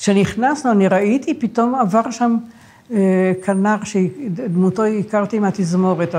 כשנכנסנו, אני ראיתי, פתאום עבר שם כנר, שדמותו הכרתי מהתזמורת,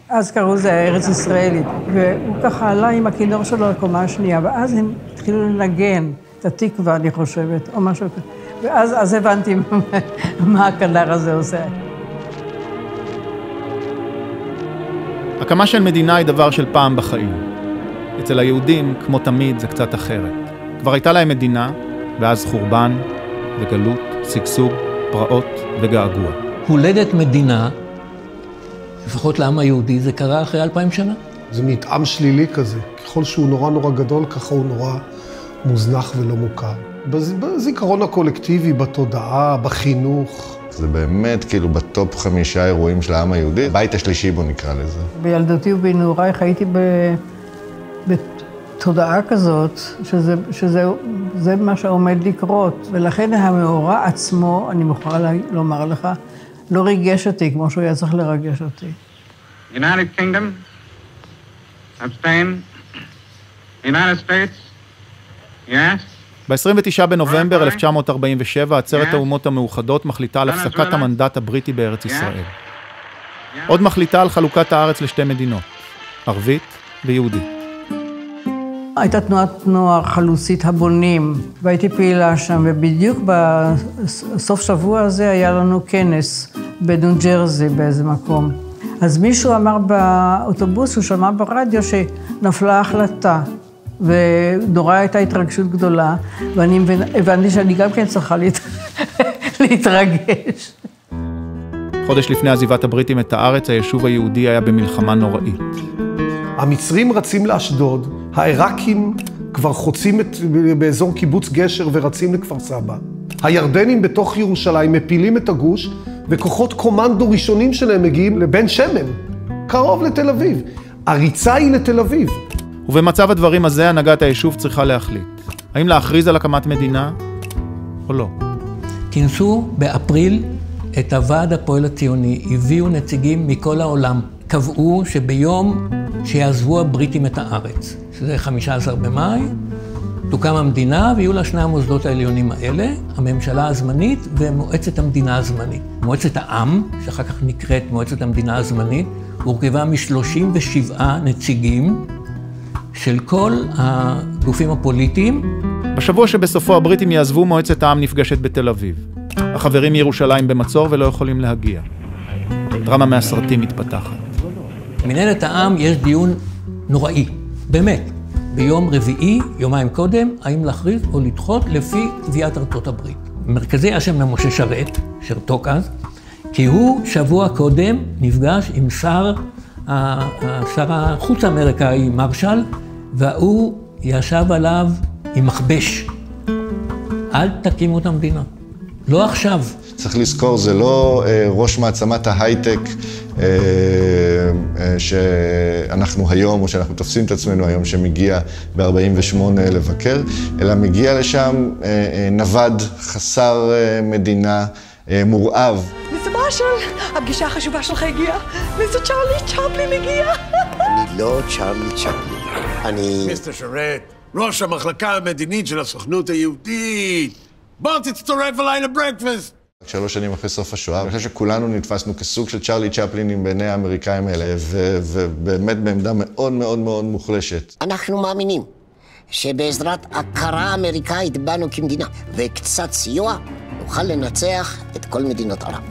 אז קראו זה הארץ ישראלית, והוא ככה עלה עם הכינור שלו לקומה השנייה, ואז הם התחילו לנגן את התקווה, אני חושבת, או משהו כזה, ואז הבנתי מה הכנר הזה עושה. הקמה של מדינה היא דבר של פעם בחיים. אצל היהודים, כמו תמיד, זה קצת אחרת. כבר הייתה להם מדינה, ואז חורבן וגלות, סגסוג, פרעות וגעגוע. הולדת מדינה, לפחות לעם היהודי, זה קרה אחרי 2000 שנה. זה מטעם שלילי כזה. ככל שהוא נורא נורא גדול, ככה הוא נורא מוזנח ולא מוכר. בזיכרון הקולקטיבי, בתודעה, בחינוך. זה באמת כאילו בטופ 5 אירועים של העם היהודי. הבית השלישי בו נקרא לזה. בילדותי ובנעוריי חייתי בתודעה כזאת, שזה מה שעומד לקרות. ולכן המאורע עצמו, אני מוכרחה לומר לך, לא ריגש אותי כמו שהוא היה צריך לרגש אותי. United Kingdom, abstain, United States, yes. ב-29 בנובמבר 1947, עצרת האומות המאוחדות מחליטה על הפסקת המנדט הבריטי בארץ ישראל. עוד מחליטה על חלוקת הארץ לשתי מדינות, ערבית ויהודית. הייתה תנועת נוער חלוצית הבונים, והייתי פעילה שם, ובדיוק בסוף שבוע הזה היה לנו כנס בניו ג'רזי באיזה מקום. אז מישהו אמר באוטובוס, הוא שמע ברדיו שנפלה החלטה, ונורא הייתה התרגשות גדולה, ואני הבנתי שאני גם כן צריכה להתרגש. חודש לפני עזיבת הבריטים את הארץ, היישוב היהודי היה במלחמה נוראית. המצרים רצים לאשדוד, העיראקים כבר חוצים באזור קיבוץ גשר ורצים לכפר סבא. הירדנים בתוך ירושלים מפילים את הגוש, וכוחות קומנדו ראשונים שלהם מגיעים לבן שמן, קרוב לתל אביב. הריצה היא לתל אביב. ובמצב הדברים הזה, הנהגת היישוב צריכה להחליט. האם להכריז על הקמת מדינה או לא? כינסו באפריל את הוועד הפועל הציוני, הביאו נציגים מכל העולם, קבעו שביום שיעזבו הבריטים את הארץ, שזה 15 במאי, תוקם המדינה ויהיו לה שני המוסדות העליונים האלה, הממשלה הזמנית ומועצת המדינה הזמנית. מועצת העם, שאחר כך נקראת מועצת המדינה הזמנית, הורכבה מ-37 נציגים של כל הגופים הפוליטיים. בשבוע שבסופו הבריטים יעזבו, מועצת העם נפגשת בתל אביב. החברים מירושלים במצור ולא יכולים להגיע. דרמה מהסרטים מתפתחת. מנהלת העם יש דיון נוראי, באמת. ביום רביעי, יומיים קודם, האם להכריז או לדחות לפי תביעת ארצות הברית. מרכזי היה שם למשה שרת, שרתוק אז, כי הוא שבוע קודם נפגש עם שר החוץ האמריקאי מרשל, והוא ישב עליו עם מכבש. אל תקימו את המדינה. לא עכשיו. צריך לזכור, זה לא ראש מעצמת ההייטק שאנחנו היום, או שאנחנו תופסים את עצמנו היום, שמגיע ב-48 לבקר, אלא מגיע לשם נווד חסר מדינה, מורעב. מיסטר מרשל, הפגישה החשובה שלך הגיעה. מיסטר צ'רלי צ'פלין הגיע. אני לא צ'רלי צ'פלין. אני... מיסטר שרת, ראש המחלקה המדינית של הסוכנות היהודית. בוא תצטרף אליי לברקפסט. 3 שנים אחרי סוף השואה, אני חושב שכולנו נתפסנו כסוג של צ'רלי צ'פלין בעיני האמריקאים האלה, ובאמת בעמדה מאוד מאוד מאוד מוחלשת. אנחנו מאמינים שבעזרת הכרה אמריקאית בנו כמדינה, וקצת סיוע, נוכל לנצח את כל מדינות ערב.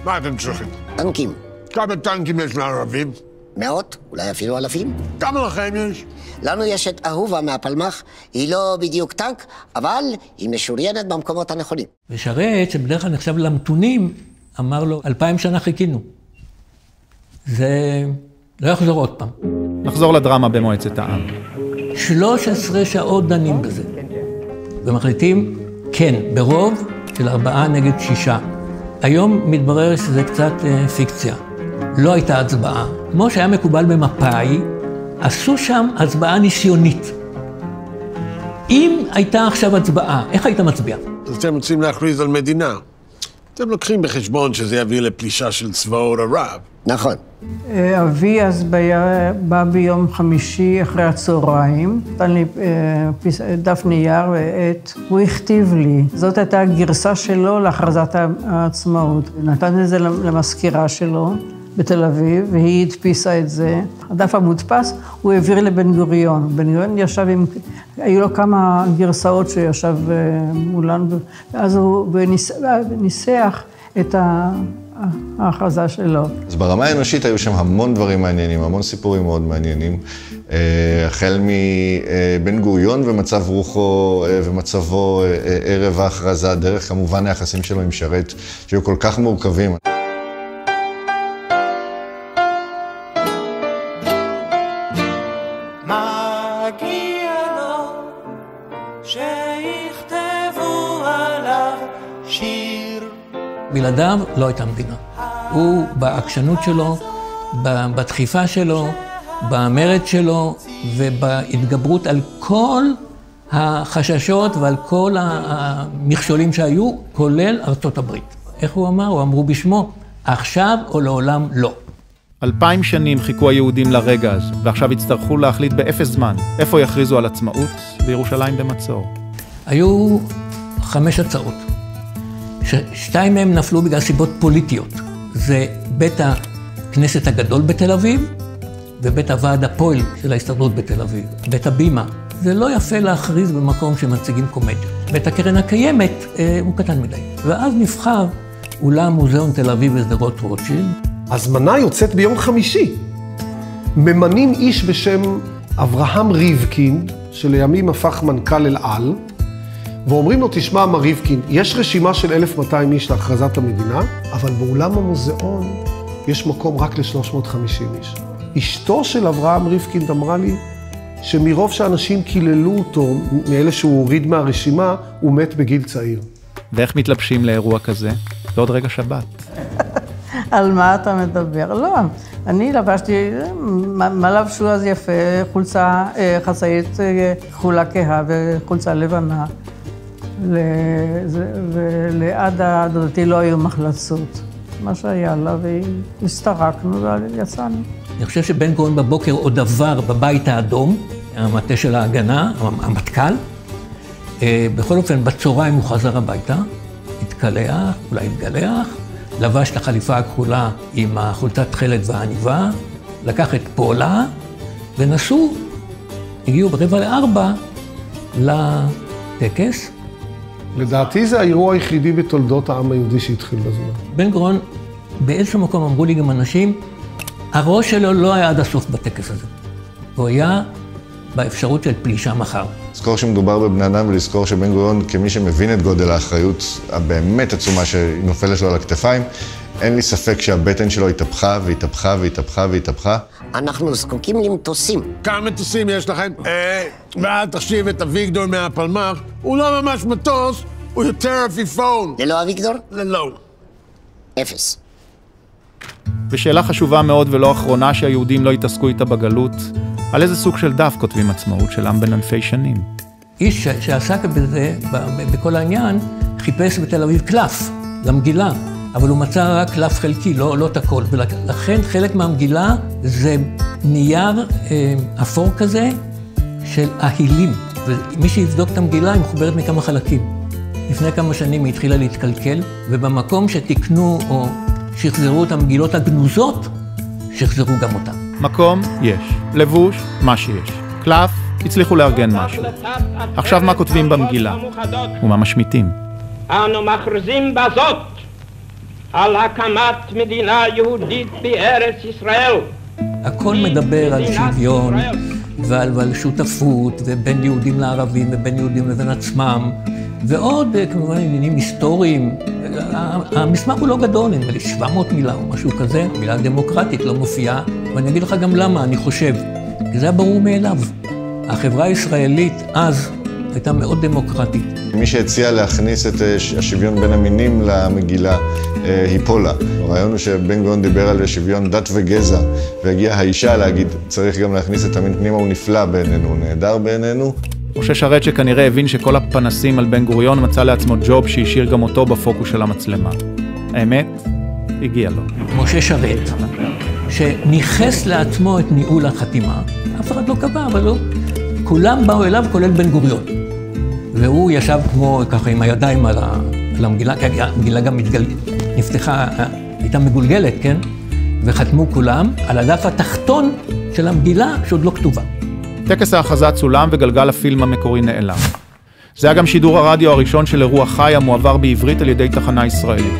מה אתם צריכים? טנקים. כמה טנקים יש לערבים? 100, אולי אפילו 1000. כמה לכם יש? לנו יש את אהובה מהפלמ"ח, היא לא בדיוק טנק, אבל היא משוריינת במקומות הנכונים. ושרת, שבדרך כלל נחשב למתונים, אמר לו, 2000 שנה חיכינו. זה לא יחזור עוד פעם. נחזור לדרמה במועצת העם. 13 שעות דנים בזה. ומחליטים, כן, ברוב של 4 נגד 6. היום מתברר שזה קצת פיקציה. לא הייתה הצבעה. כמו שהיה מקובל במפא"י, עשו שם הצבעה ניסיונית. אם הייתה עכשיו הצבעה, איך היית מצביע? אז אתם רוצים להכריז על מדינה. אתם לוקחים בחשבון שזה יביא לפלישה של צבאות ערב. נכון. אבי אז בא ביום חמישי אחרי הצהריים, נתן לי דף נייר ועט, הוא הכתיב לי. זאת הייתה הגרסה שלו להכרזת העצמאות. נתן את זה למזכירה שלו בתל אביב, והיא הדפיסה את זה. הדף המודפס הוא העביר לבן גוריון. בן גוריון ישב עם, היו לו כמה גרסאות שישב מולן, ואז הוא ניסח את ההכרזה שלו. אז ברמה האנושית היו שם המון דברים מעניינים, המון סיפורים מאוד מעניינים. החל מבן גוריון ומצב רוחו ומצבו ערב ההכרזה, דרך כמובן היחסים שלו עם שרת, שהיו כל כך מורכבים. בלעדיו לא הייתה מדינה. הוא בעקשנות שלו, בדחיפה שלו, במרד שלו ובהתגברות על כל החששות ועל כל המכשולים שהיו, כולל ארצות הברית. איך הוא אמר? הוא אמרו בשמו, עכשיו או לעולם לא. 2000 שנים חיכו היהודים לרגע הזה, ועכשיו הצטרכו להחליט באפס זמן איפה יכריזו על עצמאות וירושלים במצור. היו 5 הצעות. 2 מהם נפלו בגלל סיבות פוליטיות. זה בית הכנסת הגדול בתל אביב, ובית הוועד הפועל של ההסתדרות בתל אביב, בית הבימה. זה לא יפה להכריז במקום שמציגים קומדיה. בית הקרן הקיימת הוא קטן מדי. ואז נבחר אולם מוזיאון תל אביב ושדרות רוטשילד. הזמנה יוצאת ביום חמישי. ממנים איש בשם אברהם ריבקין, שלימים הפך מנכ"ל אל על, ואומרים לו, תשמע, מר ריבקין, יש רשימה של 1,200 איש להכרזת המדינה, אבל באולם המוזיאון יש מקום רק ל-350 איש. אשתו של אברהם ריבקין אמרה לי שמרוב שאנשים קיללו אותו, מאלה שהוא הוריד מהרשימה, הוא מת בגיל צעיר. ואיך מתלבשים לאירוע כזה? בעוד רגע שבת. על מה אתה מדבר? לא, אני לבשתי, מה לבשו אז יפה, חולצה חצאית כחולה כהה וחולצה לבנה. וליד הדודתי לא היו מחלצות. מה שהיה לה, והסתרקנו ויצאנו. אני חושב שבן גוריון בבוקר עוד עבר בבית האדום, המטה של ההגנה, המטכ"ל. בכל אופן, בצהריים הוא חזר הביתה, התקלח, אולי התגלח, לבש את החליפה הכחולה עם החולצת תכלת והעניבה, לקח את פולה, ונסעו, הגיעו ב15:45 לטקס. לדעתי זה האירוע היחידי בתולדות העם היהודי שהתחיל בזמן. בן גוריון, באיזשהו מקום אמרו לי גם אנשים, הראש שלו לא היה עד הסוף בטקס הזה. הוא היה באפשרות של פלישה מחר. לזכור שמדובר בבני אדם ולזכור שבן גוריון, כמי שמבין את גודל האחריות הבאמת עצומה שנופלת לו על הכתפיים, אין לי ספק שהבטן שלו התהפכה והתהפכה והתהפכה והתהפכה. אנחנו זקוקים למטוסים. כמה מטוסים יש לכם? ואל תחשיב את אביגדור מהפלמ"ח, הוא לא ממש מטוס, הוא יותר עפיפון. ללא אביגדור? לא. 0. ושאלה חשובה מאוד ולא אחרונה שהיהודים לא התעסקו איתה בגלות, על איזה סוג של דף כותבים עצמאות של עם בן אלפי שנים? איש שעסק בזה, בכל העניין, חיפש בתל אביב קלף למגילה, אבל הוא מצא רק קלף חלקי, לא את הכל, ולכן חלק מהמגילה זה נייר אפור כזה של אהילים, ומי שיבדוק את המגילה היא מחוברת מכמה חלקים. לפני כמה שנים היא התחילה להתקלקל, ובמקום שתקנו או שחזרו את המגילות הגנוזות, שחזרו גם אותן. מקום יש, לבוש מה שיש, קלף הצליחו לארגן משהו. עכשיו מה כותבים במגילה? ומה משמיטים? אנו מכריזים בזאת על הקמת מדינה יהודית בארץ ישראל. הכל מדבר על שוויון ועל שותפות ובין יהודים לערבים ובין יהודים לבין עצמם ועוד כמובן עניינים היסטוריים. המסמך הוא לא גדול, נדמה לי 700 מילה או משהו כזה, מילה דמוקרטית לא מופיעה, ואני אגיד לך גם למה, אני חושב, כי זה היה ברור מאליו. החברה הישראלית אז הייתה מאוד דמוקרטית. מי שהציע להכניס את השוויון בין המינים למגילה היא פולה. הרעיון הוא שבן גוריון דיבר על שוויון דת וגזע, והגיעה האישה להגיד, צריך גם להכניס את המין פנימה, הוא נפלא בעינינו, הוא נהדר בעינינו. משה שרת שכנראה הבין שכל הפנסים על בן גוריון מצא לעצמו ג'וב שהשאיר גם אותו בפוקוס של המצלמה. האמת, הגיע לו. משה שרת, שניחס לעצמו את ניהול החתימה, אף אחד לא קבע, אבל לא. כולם באו אליו, כולל בן גוריון. והוא ישב כמו ככה עם הידיים על המגילה, כי המגילה גם נפתחה, הייתה מגולגלת, כן? וחתמו כולם על הדף התחתון של המגילה שעוד לא כתובה. טקס ההכרזה צולם וגלגל הפילם המקורי נעלם. זה היה גם שידור הרדיו הראשון של אירוע חי המועבר בעברית על ידי תחנה ישראלית.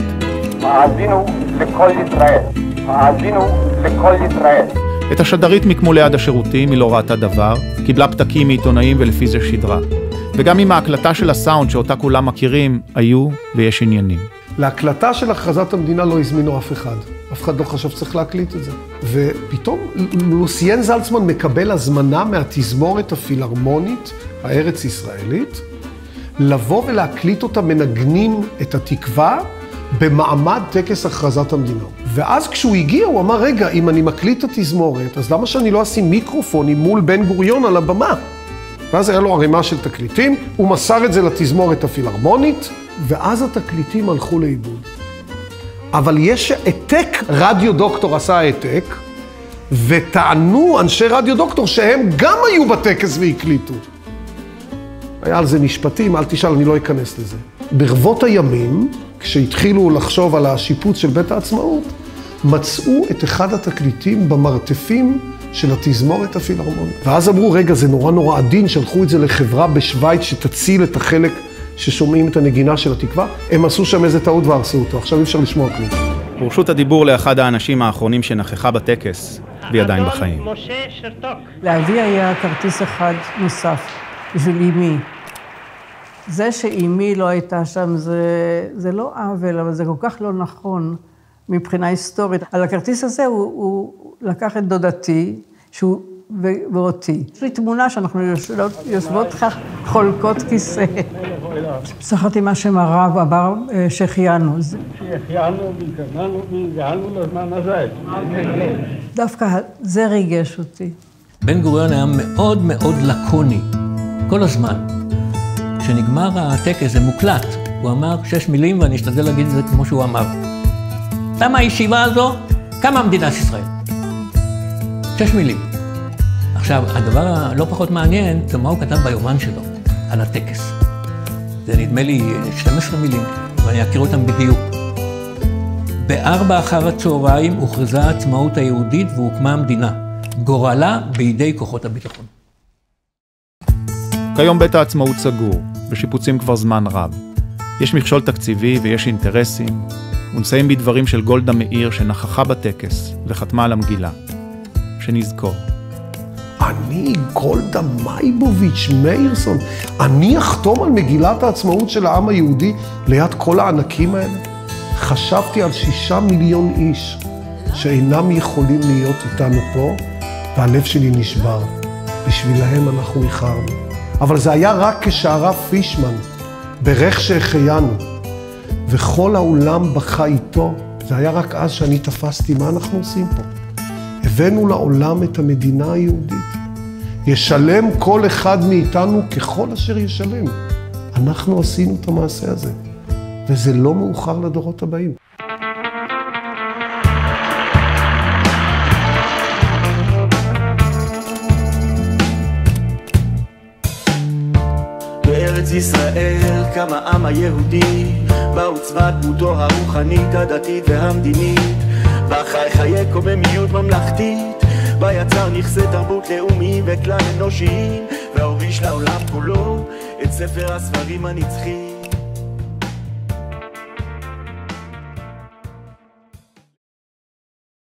האזינו לכל ישראל. האזינו לכל ישראל. את השדרית מיקמו ליד השירותים, היא לא ראתה דבר, קיבלה פתקים מעיתונאים ולפי זה שדרה. וגם עם ההקלטה של הסאונד שאותה כולם מכירים, היו ויש עניינים. להקלטה של הכרזת המדינה לא הזמינו אף אחד. אף אחד לא חשב שצריך להקליט את זה. ופתאום לוסיין זלצמן מקבל הזמנה מהתזמורת הפילהרמונית הארץ ישראלית, לבוא ולהקליט אותה מנגנים את התקווה במעמד טקס הכרזת המדינה. ואז כשהוא הגיע, הוא אמר, רגע, אם אני מקליט את התזמורת, אז למה שאני לא אשים מיקרופונים מול בן גוריון על הבמה? ואז היה לו ערימה של תקליטים, הוא מסר את זה לתזמורת הפילהרמונית, ואז התקליטים הלכו לאיבוד. אבל יש העתק, רדיו דוקטור עשה העתק, וטענו אנשי רדיו דוקטור שהם גם היו בטקס והקליטו. היה על זה משפטים, אל תשאל, אני לא אכנס לזה. ברבות הימים, כשהתחילו לחשוב על השיפוץ של בית העצמאות, מצאו את אחד התקליטים במרתפים של התזמורת הפילהרמונית. ואז אמרו, רגע, זה נורא נורא עדין, שלחו את זה לחברה בשוויץ שתציל את החלק ששומעים את הנגינה של התקווה. הם עשו שם איזה טעות והרסו אותו, עכשיו אי אפשר לשמוע כלום. פרשות הדיבור לאחד האנשים האחרונים שנכחה בטקס, והיא עדיין בחיים. לאבי היה כרטיס אחד נוסף, בשביל אמי. זה שאמי לא הייתה שם, זה לא עוול, אבל זה כל כך לא נכון מבחינה היסטורית. על הכרטיס הזה הוא לקח את דודתי, ואותי. יש לי תמונה שאנחנו יושבות כך חולקות כיסא. זכרתי מה שם הרב, אמר שהחיינו. שהחיינו והגענו לזמן הזה. דווקא זה ריגש אותי. בן גוריון היה מאוד מאוד לקוני, כל הזמן. כשנגמר הטקס, זה מוקלט. הוא אמר 6 מילים, ואני אשתדל להגיד את זה כמו שהוא אמר. תמה הישיבה הזו, קמה מדינת ישראל. 6 מילים. עכשיו, הדבר הלא פחות מעניין, זה מה הוא כתב ביומן שלו, על הטקס. זה נדמה לי 12 מילים, ואני אכיר אותם בדיוק. 16:00 הוכרזה העצמאות היהודית והוקמה המדינה. גורלה בידי כוחות הביטחון. כיום בית העצמאות סגור, ושיפוצים כבר זמן רב. יש מכשול תקציבי ויש אינטרסים, ונסיים בדברים של גולדה מאיר שנכחה בטקס וחתמה על המגילה. שנזכור. אני, גולדה מייבוביץ' מאירסון, אני אחתום על מגילת העצמאות של העם היהודי ליד כל הענקים האלה? חשבתי על 6 מיליון איש שאינם יכולים להיות איתנו פה, והלב שלי נשבר. בשבילהם אנחנו איחרנו. אבל זה היה רק כשהרב פישמן ברך שהחיינו, וכל העולם בכה איתו. זה היה רק אז שאני תפסתי מה אנחנו עושים פה. הבאנו לעולם את המדינה היהודית. ישלם כל אחד מאיתנו ככל אשר ישלם. אנחנו עשינו את המעשה הזה, וזה לא מאוחר לדורות הבאים. בארץ ישראל קם העם היהודי, בה עוצבה דמותו הרוחנית, הדתית והמדינית, בה חי חיי קוממיות ממלכתית, בה יצר נכסי תרבות לאומיים וכלל אנושיים, והוריש לעולם כולו את ספר הספרים הנצחי.